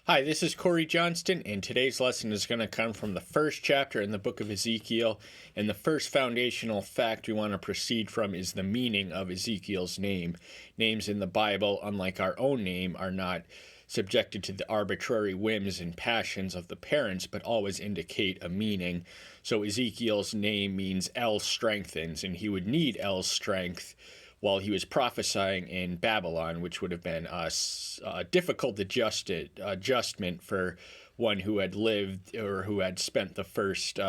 Hi, this is Corey Johnston, and today's lesson is going to come from the first chapter in the book of Ezekiel. And the first foundational fact we want to proceed from is the meaning of Ezekiel's name. Names in the Bible, unlike our own name, are not subjected to the arbitrary whims and passions of the parents, but always indicate a meaning. So Ezekiel's name means El strengthens, and he would need El's strength while he was prophesying in Babylon, which would have been a difficult adjustment for one who had lived or who had spent the first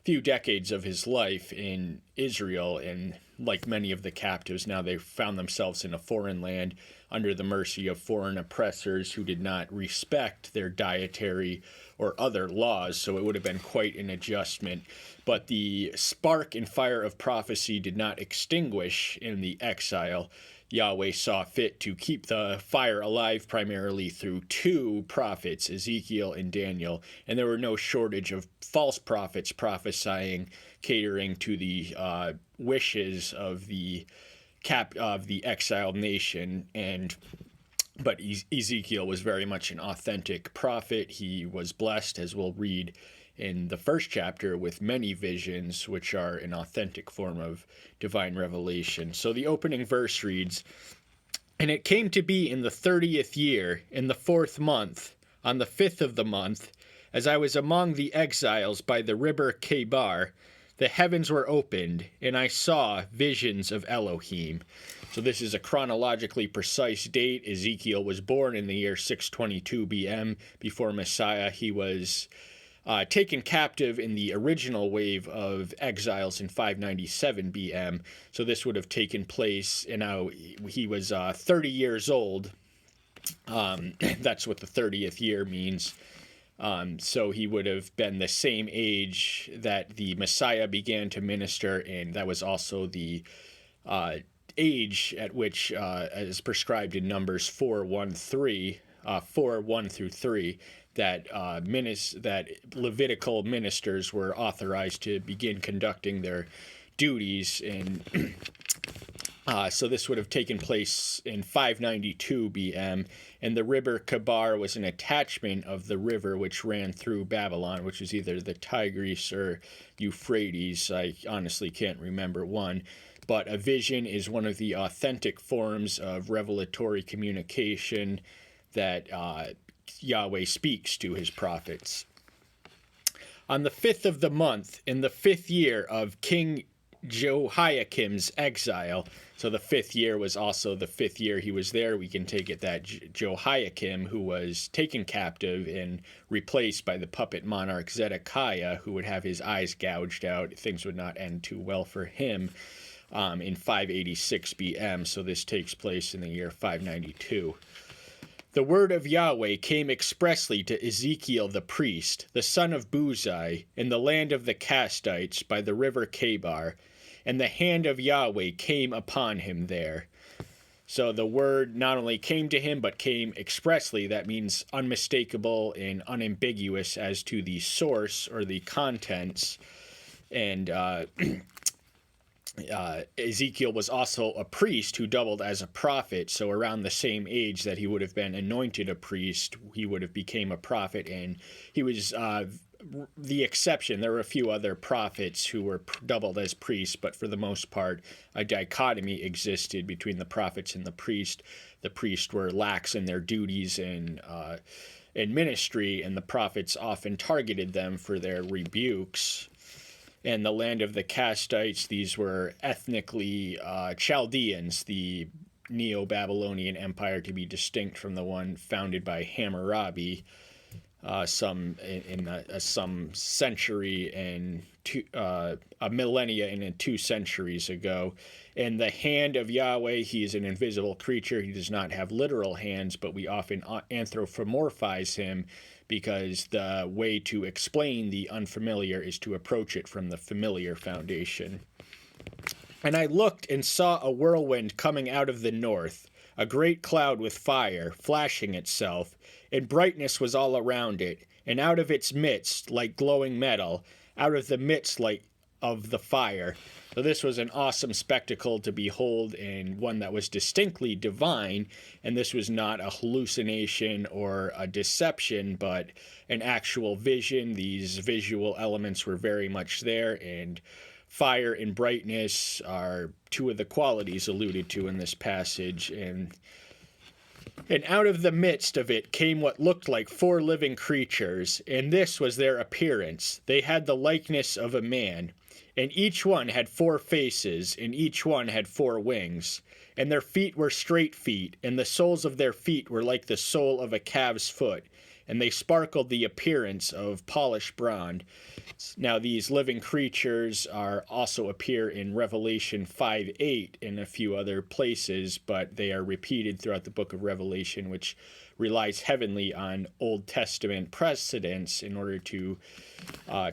few decades of his life in Israel. And like many of the captives, now they found themselves in a foreign land under the mercy of foreign oppressors who did not respect their dietary or other laws, so it would have been quite an adjustment. But the spark and fire of prophecy did not extinguish in the exile. Yahweh saw fit to keep the fire alive primarily through two prophets, Ezekiel and Daniel, and there were no shortage of false prophets prophesying, catering to the wishes of the exiled nation. But Ezekiel was very much an authentic prophet. He was blessed, as we'll read in the first chapter, with many visions, which are an authentic form of divine revelation. So the opening verse reads, "And it came to be in the 30th year, in the 4th month, on the 5th of the month, as I was among the exiles by the river Chebar, the heavens were opened, and I saw visions of Elohim." So this is a chronologically precise date. Ezekiel was born in the year 622 BM. Before Messiah, he was taken captive in the original wave of exiles in 597 BM. So this would have taken place, and now he was 30 years old. That's what the 30th year means. So he would have been the same age that the Messiah began to minister, and that was also the age at which, as prescribed in Numbers 4:1 through 3, that Levitical ministers were authorized to begin conducting their duties. And so this would have taken place in 592 BM, and the river Chebar was an attachment of the river which ran through Babylon, which is either the Tigris or Euphrates. I honestly can't remember one. But a vision is one of the authentic forms of revelatory communication that Yahweh speaks to his prophets. On the 5th of the month, in the 5th year of King Jehoiakim's exile, so the 5th year was also the 5th year he was there, we can take it that Jehoiakim, who was taken captive and replaced by the puppet monarch Zedekiah, who would have his eyes gouged out, things would not end too well for him, in 586 BM, so this takes place in the year 592. The word of Yahweh came expressly to Ezekiel the priest, the son of Buzai, in the land of the Castites by the river Chebar, and the hand of Yahweh came upon him there. So the word not only came to him, but came expressly. That means unmistakable and unambiguous as to the source or the contents. And Ezekiel was also a priest who doubled as a prophet, so around the same age that he would have been anointed a priest, he would have became a prophet, and he was the exception. There were a few other prophets who were doubled as priests, but for the most part, a dichotomy existed between the prophets and the priest. The priests were lax in their duties and in ministry, and the prophets often targeted them for their rebukes. And the land of the Castites, these were ethnically Chaldeans, the Neo-Babylonian Empire, to be distinct from the one founded by Hammurabi some century and a millennia and 2 centuries ago. And the hand of Yahweh, he is an invisible creature. He does not have literal hands, but we often anthropomorphize him, because the way to explain the unfamiliar is to approach it from the familiar foundation. And I looked and saw a whirlwind coming out of the north, a great cloud with fire, flashing itself, and brightness was all around it, and out of its midst, like glowing metal, out of the midst like of the fire, So this was an awesome spectacle to behold, and one that was distinctly divine, and this was not a hallucination or a deception, but an actual vision. These visual elements were very much there, and fire and brightness are two of the qualities alluded to in this passage. And out of the midst of it came what looked like 4 living creatures, and this was their appearance. They had the likeness of a man, and each one had 4 faces, and each one had 4 wings. And their feet were straight feet, and the soles of their feet were like the sole of a calf's foot, and they sparkled the appearance of polished bronze. Now these living creatures also appear in Revelation 5:8 and a few other places, but they are repeated throughout the book of Revelation, which relies heavily on Old Testament precedents in order to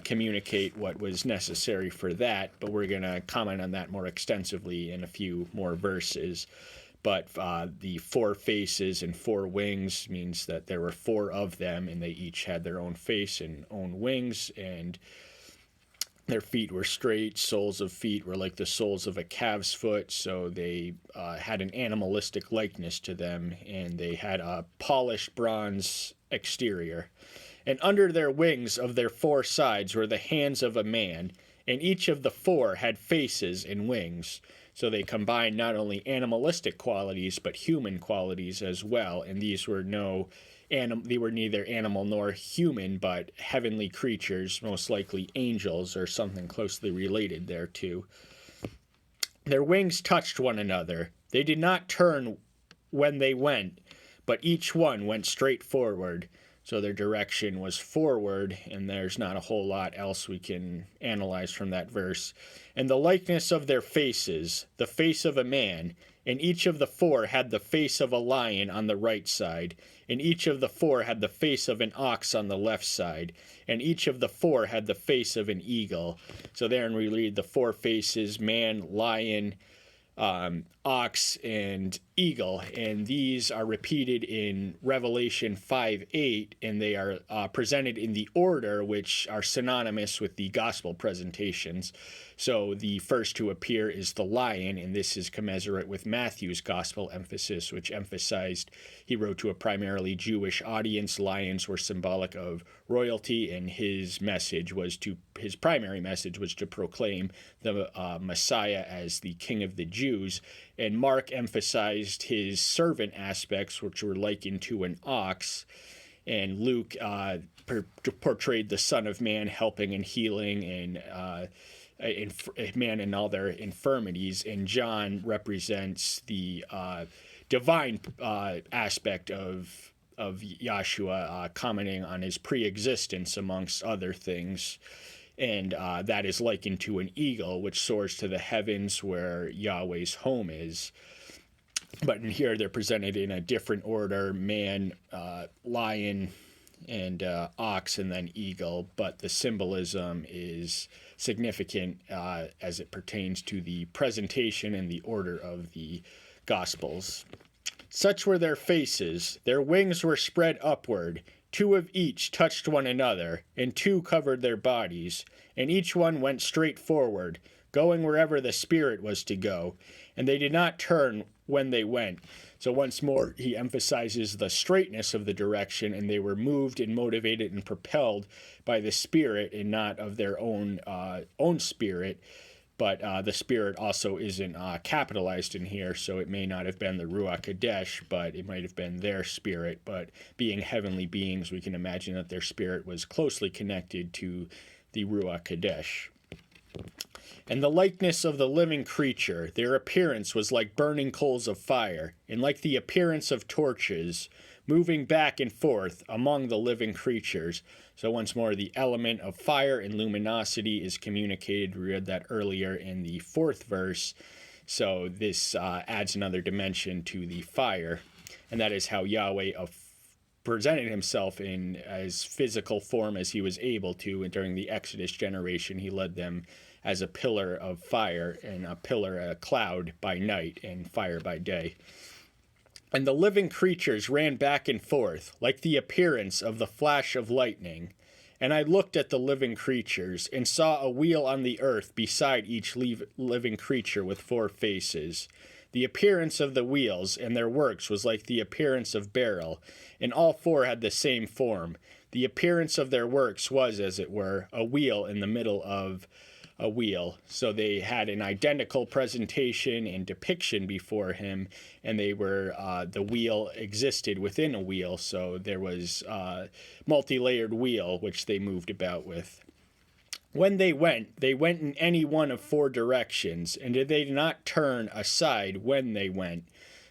communicate what was necessary for that. But we're going to comment on that more extensively in a few more verses. But the 4 faces and 4 wings means that there were 4 of them, and they each had their own face and own wings, and their feet were straight. Soles of feet were like the soles of a calf's foot, so they had an animalistic likeness to them, and they had a polished bronze exterior. And under their wings of their 4 sides were the hands of a man, and each of the 4 had faces and wings. So they combined not only animalistic qualities, but human qualities as well. And these were they were neither animal nor human, but heavenly creatures, most likely angels or something closely related thereto. Their wings touched one another. They did not turn when they went, but each one went straight forward. So their direction was forward, and there's not a whole lot else we can analyze from that verse. And the likeness of their faces, the face of a man, and each of the 4 had the face of a lion on the right side, and each of the 4 had the face of an ox on the left side, and each of the 4 had the face of an eagle. So therein we read the 4 faces: man, lion, ox, and eagle, and these are repeated in Revelation 5:8, and they are presented in the order which are synonymous with the gospel presentations. So the first to appear is the lion, and this is commensurate with Matthew's gospel emphasis, which emphasized he wrote to a primarily Jewish audience. Lions were symbolic of royalty, and his primary message was to proclaim the Messiah as the King of the Jews. And Mark emphasized his servant aspects, which were likened to an ox, and Luke portrayed the Son of Man helping and healing and man and all their infirmities, and John represents the divine aspect of Yahshua, commenting on his pre-existence amongst other things. And that is likened to an eagle, which soars to the heavens where Yahweh's home is. But in here they're presented in a different order: man, lion, and ox, and then eagle. But the symbolism is significant as it pertains to the presentation and the order of the Gospels. Such were their faces. Their wings were spread upward. 2 of each touched one another, and 2 covered their bodies, and each one went straight forward, going wherever the Spirit was to go, and they did not turn when they went. So once more, he emphasizes the straightness of the direction, and they were moved and motivated and propelled by the Spirit and not of their own spirit. But the Spirit also isn't capitalized in here, so it may not have been the Ruach Kadesh, but it might have been their spirit. But being heavenly beings, we can imagine that their spirit was closely connected to the Ruach Kadesh. And the likeness of the living creature, their appearance was like burning coals of fire, and like the appearance of torches, moving back and forth among the living creatures. So once more, the element of fire and luminosity is communicated. We read that earlier in the 4th verse. So this adds another dimension to the fire. And that is how Yahweh presented himself in as physical form as he was able to. And during the Exodus generation, he led them as a pillar of fire, and a cloud by night, and fire by day. And the living creatures ran back and forth, like the appearance of the flash of lightning, And I looked at the living creatures, and saw a wheel on the earth beside each living creature with 4 faces. The appearance of the wheels and their works was like the appearance of beryl, and all 4 had the same form. The appearance of their works was, as it were, a wheel in the middle of a wheel. So they had an identical presentation and depiction before him, and they were the wheel existed within a wheel. So there was a multi-layered wheel which they moved about with. When they went in any one of 4 directions, and they did not turn aside when they went.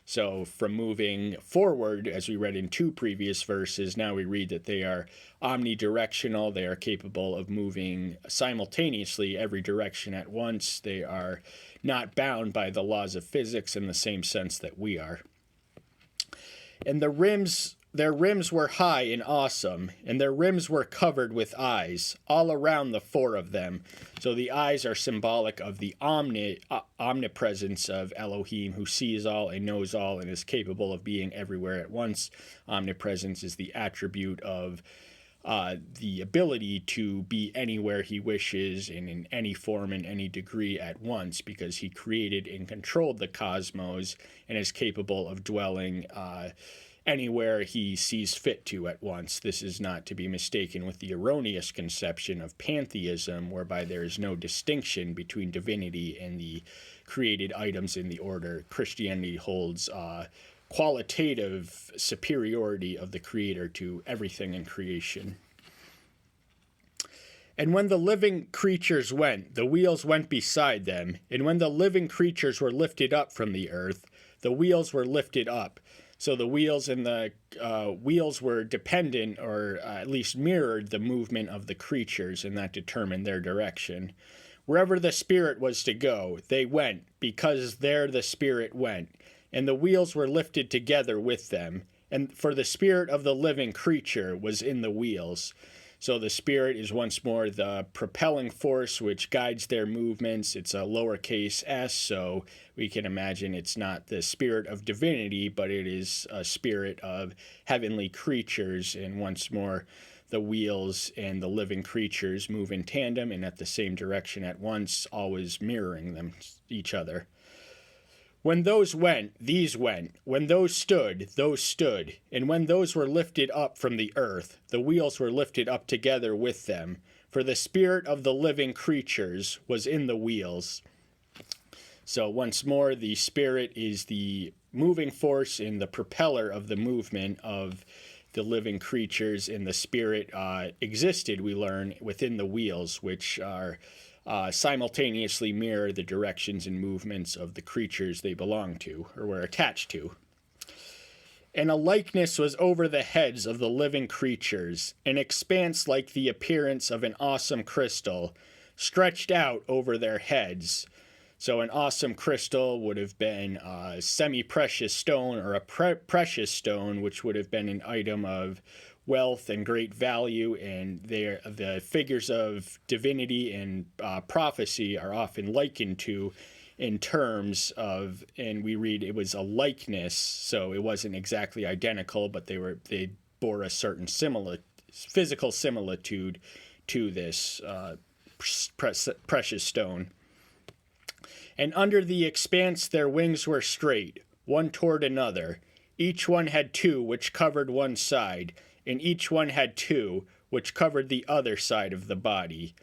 So from moving forward, as we read in 2 previous verses, now we read that they are omnidirectional. They are capable of moving simultaneously every direction at once. They are not bound by the laws of physics in the same sense that we are. And their rims were high and awesome, and their rims were covered with eyes, all around the 4 of them. So the eyes are symbolic of the omnipresence of Elohim, who sees all and knows all and is capable of being everywhere at once. Omnipresence is the attribute of the ability to be anywhere he wishes and in any form and any degree at once, because he created and controlled the cosmos and is capable of dwelling anywhere he sees fit to at once. This is not to be mistaken with the erroneous conception of pantheism, whereby there is no distinction between divinity and the created items in the order. Christianity holds qualitative superiority of the Creator to everything in creation. And when the living creatures went, the wheels went beside them. And when the living creatures were lifted up from the earth, the wheels were lifted up. So the wheels and the wheels were dependent, or at least mirrored, the movement of the creatures, and that determined their direction. Wherever the Spirit was to go, they went, because there the Spirit went. And the wheels were lifted together with them. And for the spirit of the living creature was in the wheels. So the Spirit is once more the propelling force which guides their movements. It's a lowercase s, so we can imagine it's not the spirit of divinity, but it is a spirit of heavenly creatures. And once more, the wheels and the living creatures move in tandem and at the same direction at once, always mirroring each other. When those went, these went. When those stood, those stood. And when those were lifted up from the earth, the wheels were lifted up together with them. For the spirit of the living creatures was in the wheels. So once more, the Spirit is the moving force and the propeller of the movement of the living creatures, and the Spirit existed, we learn, within the wheels, which are simultaneously mirror the directions and movements of the creatures they belong to, or were attached to. And a likeness was over the heads of the living creatures, an expanse like the appearance of an awesome crystal, stretched out over their heads. So an awesome crystal would have been a semi-precious stone, or a precious stone, which would have been an item of wealth and great value, and the figures of divinity and prophecy are often likened to in terms of, and we read it was a likeness, so it wasn't exactly identical, but they bore a certain physical similitude to this precious stone. And under the expanse their wings were straight, one toward another. Each one had 2 which covered one side, and each one had 2 which covered the other side of the body.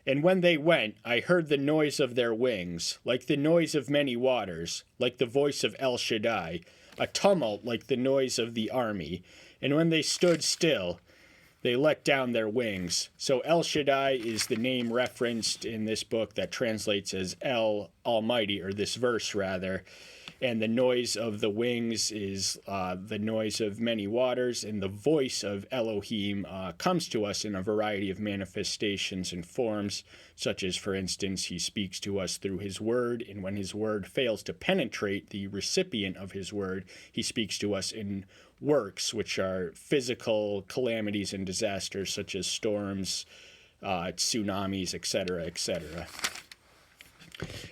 And when they went, I heard the noise of their wings, like the noise of many waters, like the voice of El Shaddai, a tumult like the noise of the army. And when they stood still, they let down their wings. So El Shaddai is the name referenced in this book that translates as El Almighty, or this verse rather. And the noise of the wings is the noise of many waters, and the voice of Elohim comes to us in a variety of manifestations and forms, such as, for instance, he speaks to us through his word, and when his word fails to penetrate the recipient of his word, he speaks to us in works, which are physical calamities and disasters, such as storms, tsunamis, etc., etc.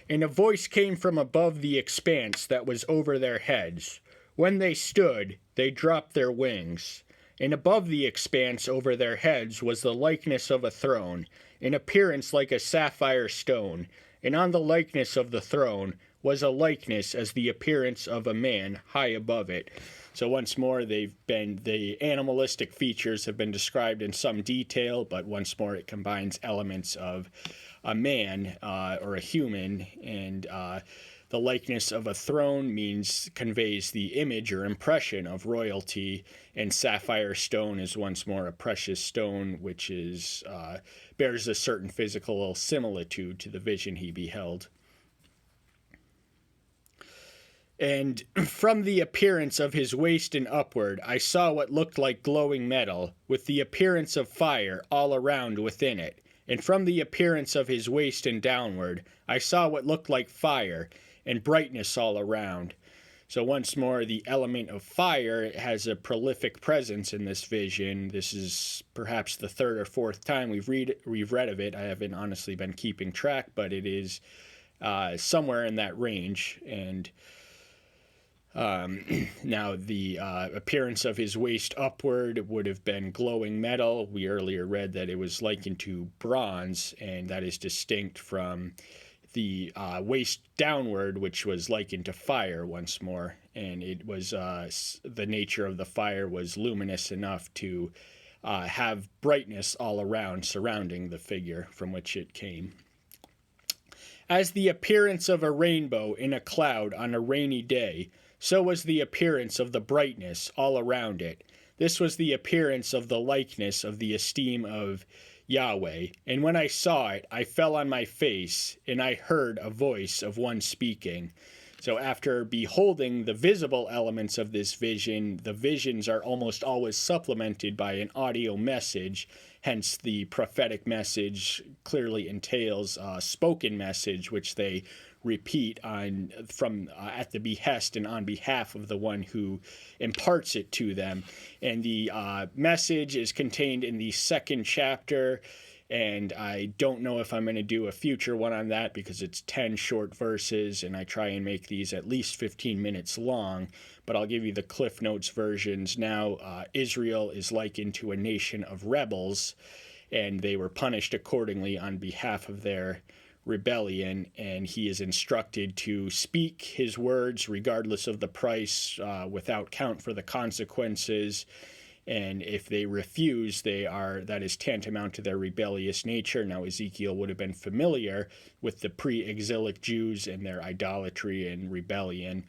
And a voice came from above the expanse that was over their heads. When they stood, they dropped their wings. And above the expanse over their heads was the likeness of a throne, in appearance like a sapphire stone, and on the likeness of the throne was a likeness as the appearance of a man high above it. So once more, the animalistic features have been described in some detail, but once more it combines elements of a man or a human, and the likeness of a throne conveys the image or impression of royalty, and sapphire stone is once more a precious stone, which bears a certain physical similitude to the vision he beheld. And from the appearance of his waist and upward, I saw what looked like glowing metal, with the appearance of fire all around within it. And from the appearance of his waist and downward, I saw what looked like fire, and brightness all around. So once more, the element of fire has a prolific presence in this vision. This is perhaps the third or fourth time we've read of it. I haven't honestly been keeping track, but it is somewhere in that range. And now the appearance of his waist upward would have been glowing metal. We earlier read that it was likened to bronze, and that is distinct from the waist downward, which was likened to fire once more. And it was the nature of the fire was luminous enough to have brightness all around surrounding the figure from which it came. As the appearance of a rainbow in a cloud on a rainy day, so was the appearance of the brightness all around it. This was the appearance of the likeness of the esteem of Yahweh. And when I saw it, I fell on my face, and I heard a voice of one speaking. So after beholding the visible elements of this vision, the visions are almost always supplemented by an audio message. Hence, the prophetic message clearly entails a spoken message, which they repeat at the behest and on behalf of the one who imparts it to them. And the message is contained in the second chapter, and I don't know if I'm going to do a future one on that because it's 10 short verses, and I try and make these at least 15 minutes long, but I'll give you the Cliff Notes versions. Now, Israel is likened to a nation of rebels, and they were punished accordingly on behalf of their rebellion, and he is instructed to speak his words regardless of the price, without count for the consequences. And if they refuse, that is tantamount to their rebellious nature. Now, Ezekiel would have been familiar with the pre-exilic Jews and their idolatry and rebellion.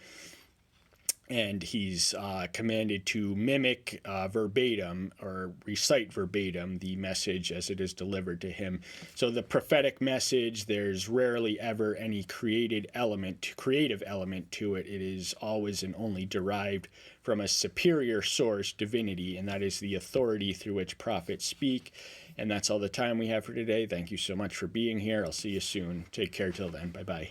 And he's commanded to mimic verbatim or recite verbatim the message as it is delivered to him. So the prophetic message, there's rarely ever any creative element to it. It is always and only derived from a superior source, divinity, and that is the authority through which prophets speak. And that's all the time we have for today. Thank you so much for being here. I'll see you soon. Take care till then. Bye-bye.